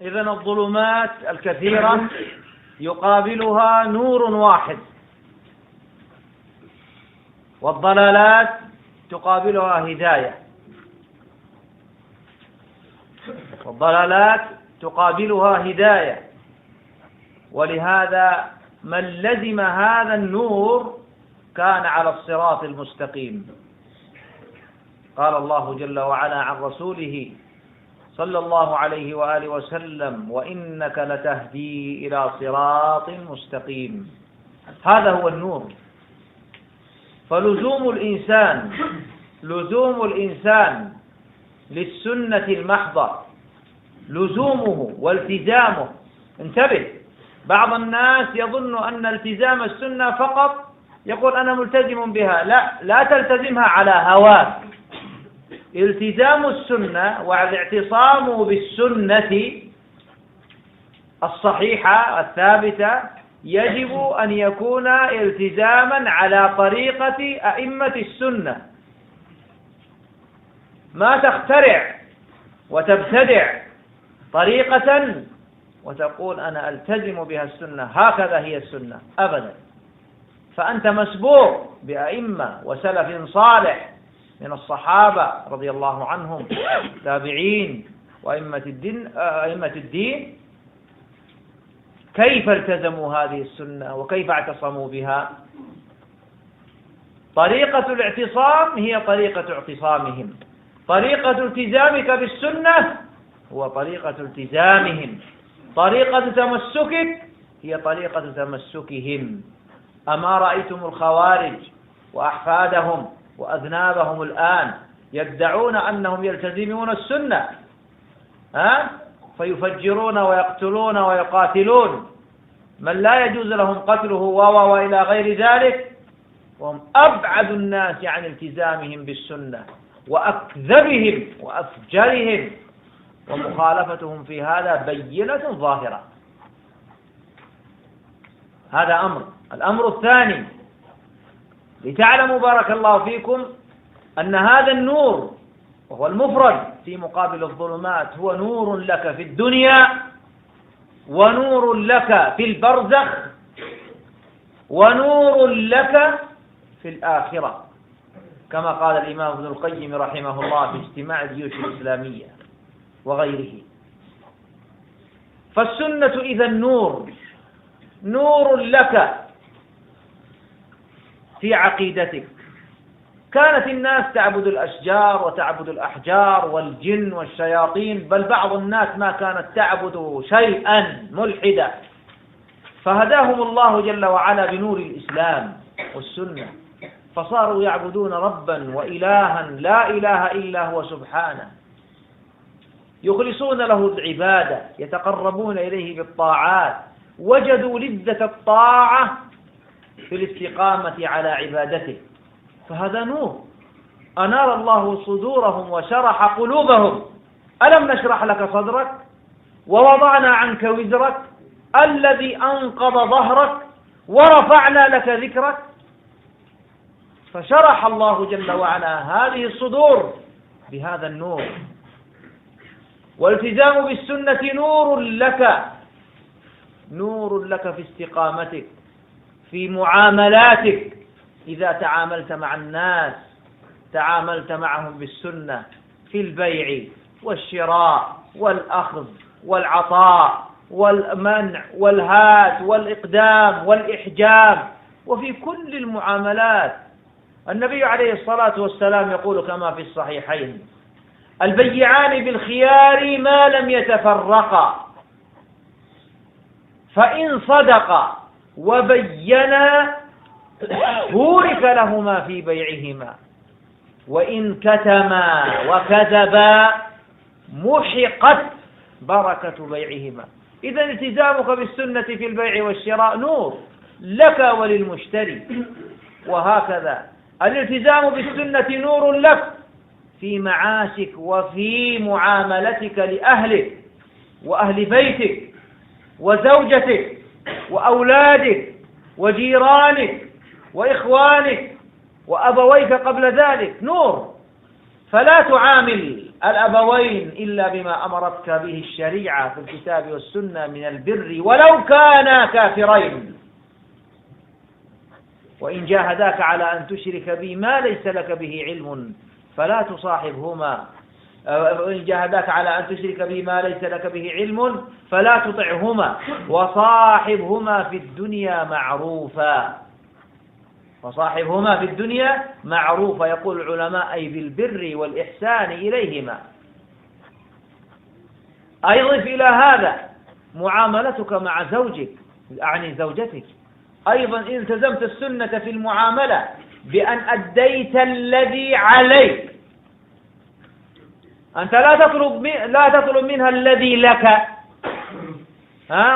إذن الظلمات الكثيرة يقابلها نور واحد، والضلالات تقابلها هداية، والضلالات تقابلها هداية. ولهذا من لزم هذا النور كان على الصراط المستقيم. قال الله جل وعلا عن رسوله صلى الله عليه وآله وسلم: وإنك لتهدي إلى صراط مستقيم. هذا هو النور. فلزوم الإنسان للسنة المحضة، لزومه والتزامه. انتبه، بعض الناس يظن أن التزام السنة فقط يقول أنا ملتزم بها. لا تلتزمها على هواك. التزام السنة والاعتصام بالسنة الصحيحة الثابتة يجب أن يكون التزاما على طريقة أئمة السنة. ما تخترع وتبتدع طريقة وتقول أنا ألتزم بها السنة، هكذا هي السنة، أبدا. فأنت مسبوق بأئمة وسلف صالح من الصحابة رضي الله عنهم، تابعين وأئمة الدين، كيف التزموا هذه السنة وكيف اعتصموا بها. طريقة الاعتصام هي طريقة اعتصامهم، طريقة التزامك بالسنة هو طريقة التزامهم، طريقة تمسكك هي طريقة تمسكهم. أما رأيتم الخوارج وأحفادهم وأذنابهم الآن يدعون أنهم يلتزمون السنة، فيفجرون ويقتلون ويقاتلون من لا يجوز لهم قتله وإلى غير ذلك، وهم أبعد الناس عن التزامهم بالسنة وأكذبهم وأفجرهم، ومخالفتهم في هذا بينة ظاهرة. هذا أمر. الأمر الثاني، لتعلموا بارك الله فيكم أن هذا النور وهو المفرد في مقابل الظلمات هو نور لك في الدنيا، ونور لك في البرزخ، ونور لك في الآخرة، كما قال الإمام ابن القيم رحمه الله في اجتماع الجيوش الإسلامية وغيره. فالسنة إذا نور لك في عقيدتك. كانت الناس تعبد الأشجار وتعبد الأحجار والجن والشياطين، بل بعض الناس ما كانت تعبد شيئا ملحدا، فهداهم الله جل وعلا بنور الإسلام والسنة، فصاروا يعبدون ربا وإلها لا إله إلا هو سبحانه، يخلصون له العبادة، يتقربون إليه بالطاعات، وجدوا لذة الطاعة في الاستقامة على عبادته. فهذا نور أنار الله صدورهم وشرح قلوبهم. ألم نشرح لك صدرك ووضعنا عنك وزرك الذي أنقض ظهرك ورفعنا لك ذكرك. فشرح الله جل وعلا هذه الصدور بهذا النور. والالتزام بالسنة نور لك في استقامتك، في معاملاتك. إذا تعاملت مع الناس تعاملت معهم بالسنة، في البيع والشراء والأخذ والعطاء والمنع والهات والإقدام والإحجام، وفي كل المعاملات. النبي عليه الصلاة والسلام يقول كما في الصحيحين: البيعان بالخيار ما لم يتفرقا، فإن صدقا وبينا بورك لهما في بيعهما، وإن كتما وكذبا محقت بركة بيعهما. إذا التزامك بالسنة في البيع والشراء نور لك وللمشتري، وهكذا الالتزام بالسنة نور لك في معاشك وفي معاملتك لأهلك وأهل بيتك وزوجتك وأولادك وجيرانك وإخوانك وأبويك قبل ذلك، نور. فلا تعامل الأبوين إلا بما أمرتك به الشريعة في الكتاب والسنة من البر ولو كانا كافرين. وإن جاهداك على أن تشرك بي ما ليس لك به علم فلا تصاحبهما، وإن جاهداك على أن تشرك بي ما ليس لك به علم فلا تطعهما وصاحبهما في الدنيا معروفا. وصاحبهما في الدنيا معروفا، يقول العلماء أي بالبر والإحسان إليهما. أيضف إلى هذا معاملتك مع زوجك، يعني زوجتك، أيضا إن التزمت السنة في المعاملة بأن أديت الذي عليك. أنت لا تطلب منها الذي لك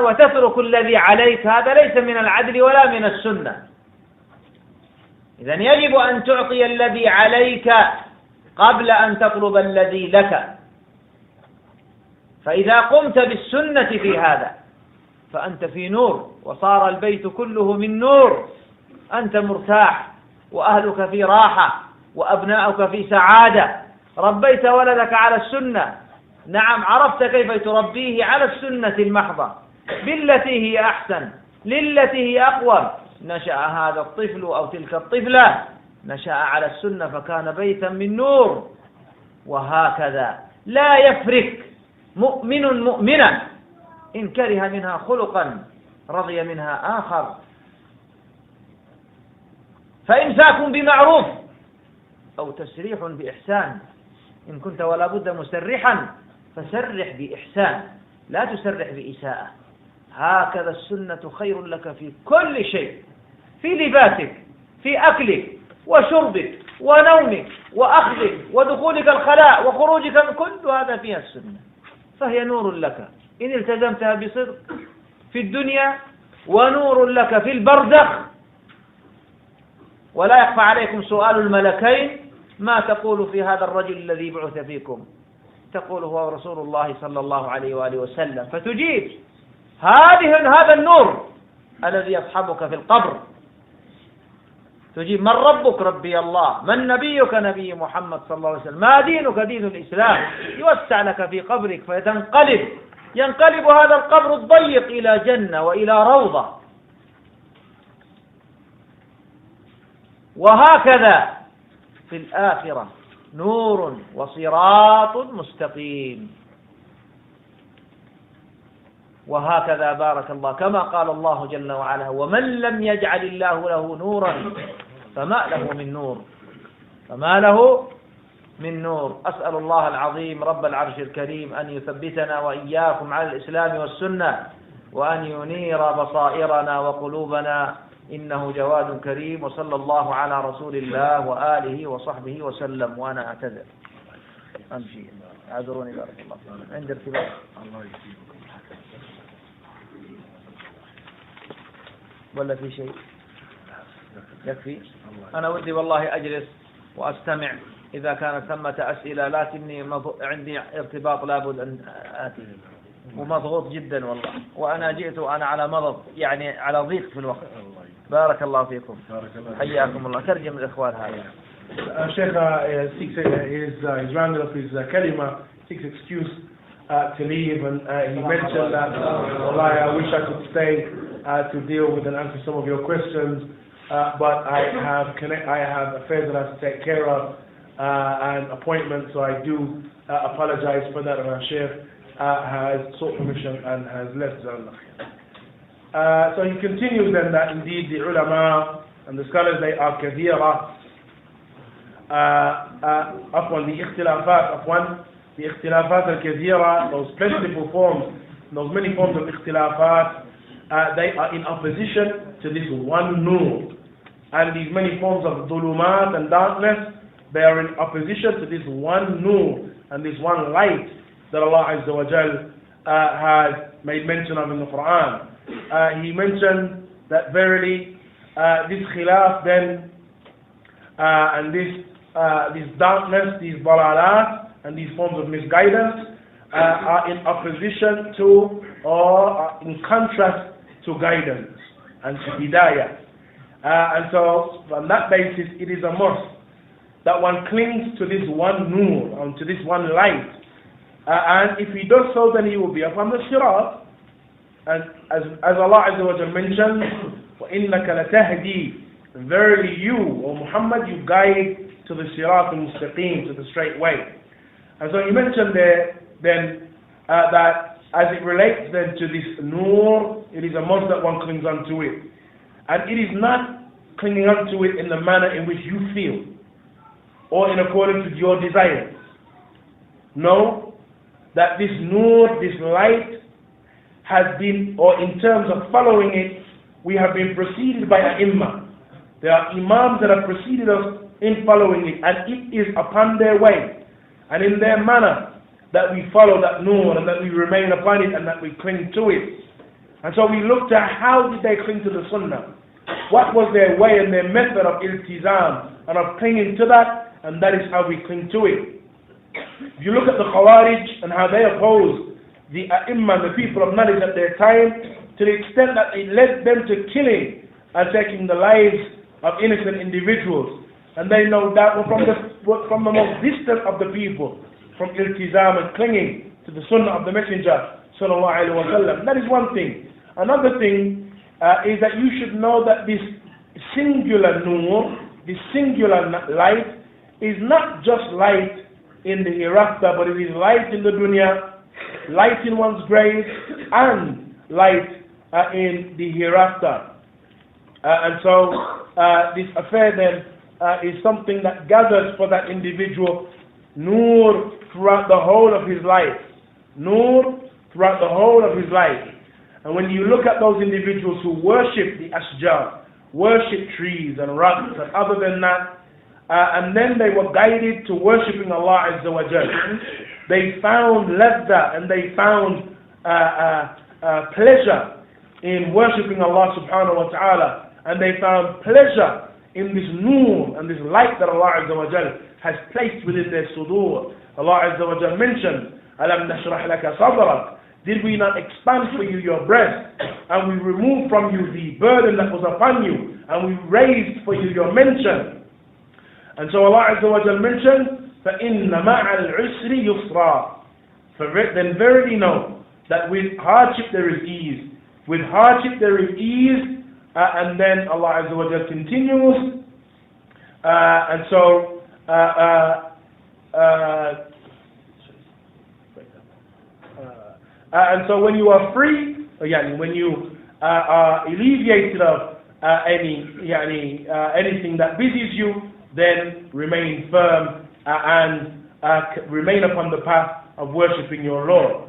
وتترك الذي عليك، هذا ليس من العدل ولا من السنة. إذن يجب أن تعطي الذي عليك قبل أن تطلب الذي لك. فإذا قمت بالسنة في هذا فأنت في نور، وصار البيت كله من نور، أنت مرتاح وأهلك في راحة وأبناؤك في سعادة. ربيت ولدك على السنة، نعم، عرفت كيف تربيه على السنة المحضة بالتي هي أحسن للتي هي أقوى. نشأ هذا الطفل أو تلك الطفلة نشأ على السنة فكان بيتا من نور. وهكذا لا يفرق مؤمن مؤمنا إن كره منها خلقا رضي منها آخر. فإمساك بمعروف أو تسريح بإحسان. إن كنت ولا بد مسرحا فسرح بإحسان، لا تسرح بإساءة. هكذا السنة خير لك في كل شيء، في لباسك، في أكلك وشربك ونومك وأخذك ودخولك الخلاء وخروجك، كل هذا فيها السنة، فهي نور لك إن التزمتها بصدق في الدنيا، ونور لك في البرزخ. ولا يخفى عليكم سؤال الملكين: ما تقول في هذا الرجل الذي بعث فيكم؟ تقول هو رسول الله صلى الله عليه وآله وسلم، فتجيب هذا النور الذي يصحبك في القبر. تجيب: من ربك؟ ربي الله. من نبيك؟ نبي محمد صلى الله عليه وسلم. ما دينك؟ دين الإسلام. يوسع لك في قبرك ينقلب هذا القبر الضيق إلى جنة وإلى روضة. وهكذا في الآخرة نور وصراط مستقيم. وهكذا بارك الله كما قال الله جل وعلا: ومن لم يجعل الله له نورا فما له من نور. أسأل الله العظيم رب العرش الكريم أن يثبتنا وإياكم على الإسلام والسنة، وأن ينير بصائرنا وقلوبنا، إنه جواد كريم. وصلى الله على رسول الله وآله وصحبه وسلم. وأنا أعتذر، أمشي، اعذروني بارك الله فيكم، عند ارتباط. الله يسلمك. ولا في شيء؟ يكفي. أنا ودي والله أجلس وأستمع إذا كانت ثمة أسئلة، لكني عندي ارتباط لابد أن آتي، ومضغوط جدا والله، وأنا جئت وأنا على مضض، يعني على ضيق في الوقت. بارك الله فيكم، حياكم الله. ترجم الإخوان هذا. Shaykh is rounding up his kalima, seeks excuse to leave, and he mentioned that, Allah, I wish I could stay to deal with and answer some of your questions, but I have affairs that I have to take care of and appointments, so I do apologize for that. And our Shaykh has sought permission and has left. So he continues then that indeed the ulama and the scholars, they are kathira. The ikhtilafat al-kathira, those plentiful forms, those many forms of ikhtilafat, they are in opposition to this one nur. And these many forms of dhulumat and darkness, they are in opposition to this one nur and this one light that Allah Azza wa Jal has made mention of in the Quran. He mentioned that verily this khilaf then and this darkness, these dalalat and these forms of misguidance are in opposition to, or are in contrast to, guidance and to hidayah. And so on that basis it is a must that one clings to this one nur, and to this one light. And if he does so, then he will be upon the sirat. And as Allah Azza wa Jalla mentions, وَإِنَّكَ لَتَهْدِي, verily you, O Muhammad, you guide to the sirat al-mustaqim, to the straight way. And so he mentioned there then that as it relates then to this nur, it is a must that one clings onto it. And it is not clinging onto it in the manner in which you feel, or in accordance with your desires. No, that this nur, this light, has been, or in terms of following it, we have been preceded by ai-Imma. There are imams that have preceded us in following it, and it is upon their way, and in their manner, that we follow that nur, and that we remain upon it, and that we cling to it. And so we looked at how did they cling to the sunnah. What was their way and their method of iltizam, and of clinging to that, and that is how we cling to it. If you look at the Khawarij and how they opposed the ai-Imma, the people of knowledge at their time, to the extent that it led them to killing and taking the lives of innocent individuals. And they no doubt were from the most distant of the people, from iltizam and clinging to the sunnah of the Messenger sallallahu alaihi wasallam. That is one thing. Another thing is that you should know that this singular nur, this singular light, is not just light in the hereafter, but it is light in the dunya, light in one's grave, and light in the hereafter. And so this affair then is something that gathers for that individual nur throughout the whole of his life. Nur throughout the whole of his life. And when you look at those individuals who worship the ashjar, worship trees and rocks and other than that, and then they were guided to worshipping Allah Azza wa Jalla, they found ladha and they found pleasure in worshipping Allah subhanahu wa ta'ala, and they found pleasure in this nur and this light that Allah Azza wa Jalla has placed within their sudur. Allah Azza wa Jalla mentioned, Alam nashrah laka sadrak, did we not expand for you your breast, and we removed from you the burden that was upon you, and we raised for you your mention. And so Allah Azza wa Jalla mentioned, فَإِنَّ مَعَ الْعُسْرِ يُسْرًا, then verily know that with hardship there is ease. With hardship there is ease. And then Allah Azza wa Jalla continues. And so when you are free, when you are alleviated of anything that busies you, then remain firm and remain upon the path of worshipping your Lord.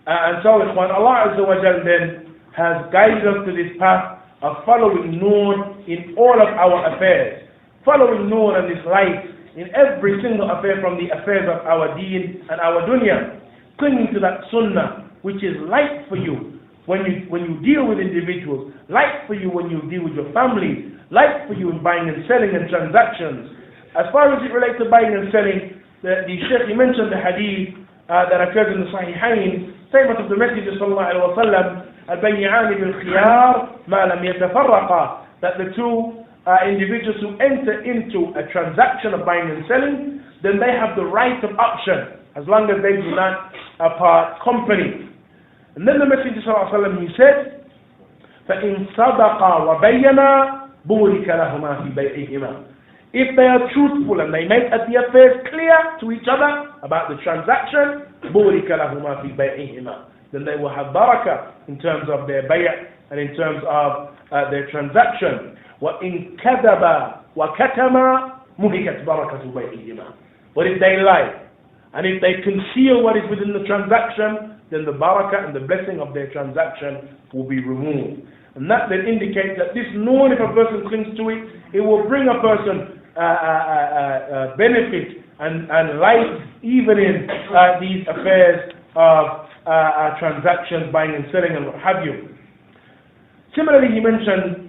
And so when Allah Azza wa Jalla then has guided us to this path of following nur in all of our affairs, following nur and this light in every single affair from the affairs of our deen and our dunya, clinging to that sunnah which is light for you when you deal with individuals, light for you when you deal with your family, light for you in buying and selling and transactions. As far as it relates to buying and selling, the Shaykh, he mentioned the hadith that occurs in the Sahihain, statement of the Messenger sallallahu alaihi wasallam, al-bay'an bil-khiyar ma lam yatafarraqa, that the two individuals who enter into a transaction of buying and selling, then they have the right of option as long as they do not part company. And then the Messenger sallallahu alaihi wasallam, he said, فَإِن صَدَقَا وَبَيَّنَا بُورِكَ لَهُمَا فِي بَيْعِهِمَا. If they are truthful and they make the affairs clear to each other about the transaction, بُورِكَ لَهُمَا فِي بَيْعِهِمَا, then they will have barakah in terms of their bay' and in terms of their transaction. وَإِن كَذَبَا وَكَتَمَا مُهِكَتْ بَرَكَةُ بَيْعِهِمَا. But if they lie and if they conceal what is within the transaction, then the barakah and the blessing of their transaction will be removed. And that then indicates that this nur, if a person clings to it, it will bring a person benefit and light even in these affairs of transactions, buying and selling and what have you. Similarly, he mentioned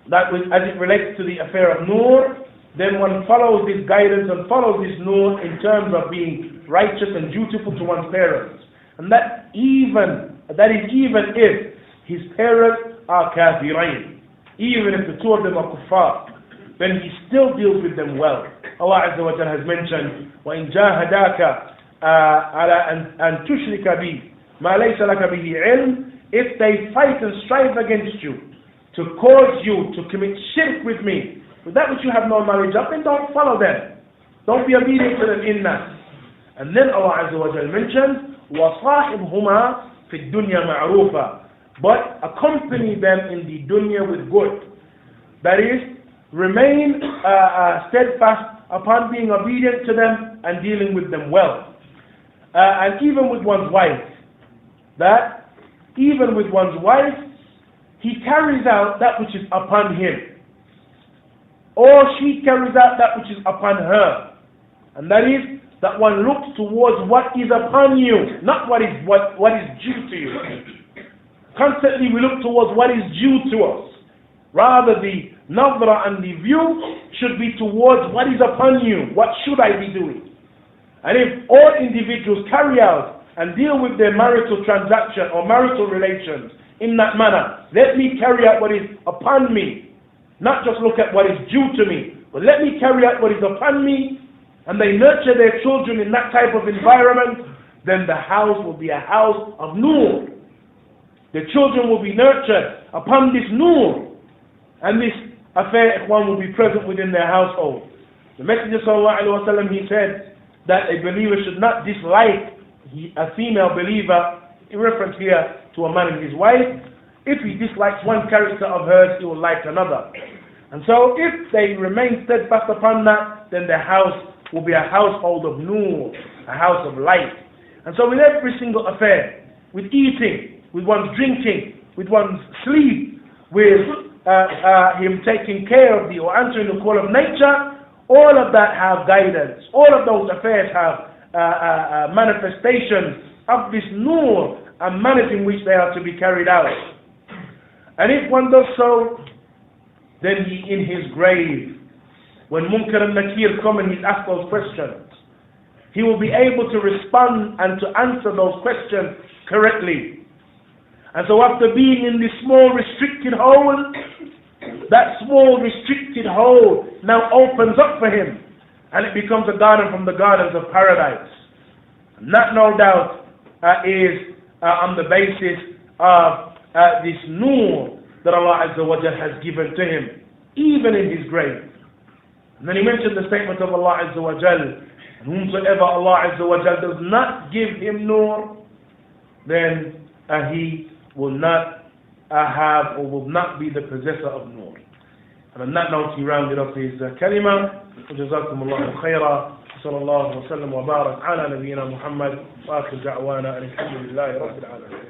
that as it relates to the affair of nur, then one follows this guidance and follows this nur in terms of being righteous and dutiful to one's parents. And that is even if his parents are kafirain, even if the two of them are kuffar, then he still deals with them well. Allah Azza wa Jalla has mentioned, وَإِنْ جَاهَدَاكَ عَلَى أَن تُشْرِكَ بِي مَا لَيْسَ لَكَ بِهِ عِلْمٍ. If they fight and strive against you to cause you to commit shirk with me, with that which you have no knowledge of, then don't follow them. Don't be obedient to them in that. And then Allah Azza wa Jalla mentioned, وَصَاحِبْهُمَا فِي الدُّنْيَا مَعْرُوفًا. But accompany them in the dunya with good. That is, remain steadfast upon being obedient to them and dealing with them well. And even with one's wife, that even with one's wife, he carries out that which is upon him, or she carries out that which is upon her. And that is, that one looks towards what is upon you, not what is due to you. Constantly we look towards what is due to us. Rather, the nazra and the view should be towards what is upon you. What should I be doing? And if all individuals carry out and deal with their marital transaction or marital relations in that manner, let me carry out what is upon me, not just look at what is due to me, but let me carry out what is upon me, and they nurture their children in that type of environment, then the house will be a house of nur. The children will be nurtured upon this nur, and this affair, ikhwan, will be present within their household. The Messenger sallallahu alaihi wasallam, he said that a believer should not dislike a female believer, in reference here to a man and his wife. If he dislikes one character of hers, he will like another. And so if they remain steadfast upon that, then their house will be a household of nur, a house of light. And so with every single affair, with eating, with one's drinking, with one's sleep, with him taking care of the or answering the call of nature, all of that have guidance. All of those affairs have manifestations of this nur and manners in which they are to be carried out. And if one does so, then he in his grave, when Munkar and Nakir come and he's asked those questions, he will be able to respond and to answer those questions correctly. And so after being in this small restricted hole, that small restricted hole now opens up for him, and it becomes a garden from the gardens of paradise. And that, no doubt, is on the basis of this nur that Allah Azza wa Jalla has given to him, even in his grave. And then he mentioned the statement of Allah Azza wa Jalla, whomsoever Allah Azza wa Jalla does not give him nur, then he will not have or will not be the possessor of nur. And on that note, he rounded up his kalima. وجزاكم الله خيرا. صلى الله وسلم وبارك على نبينا محمد وآخر دعوانا أن الحمد لله رب العالمين.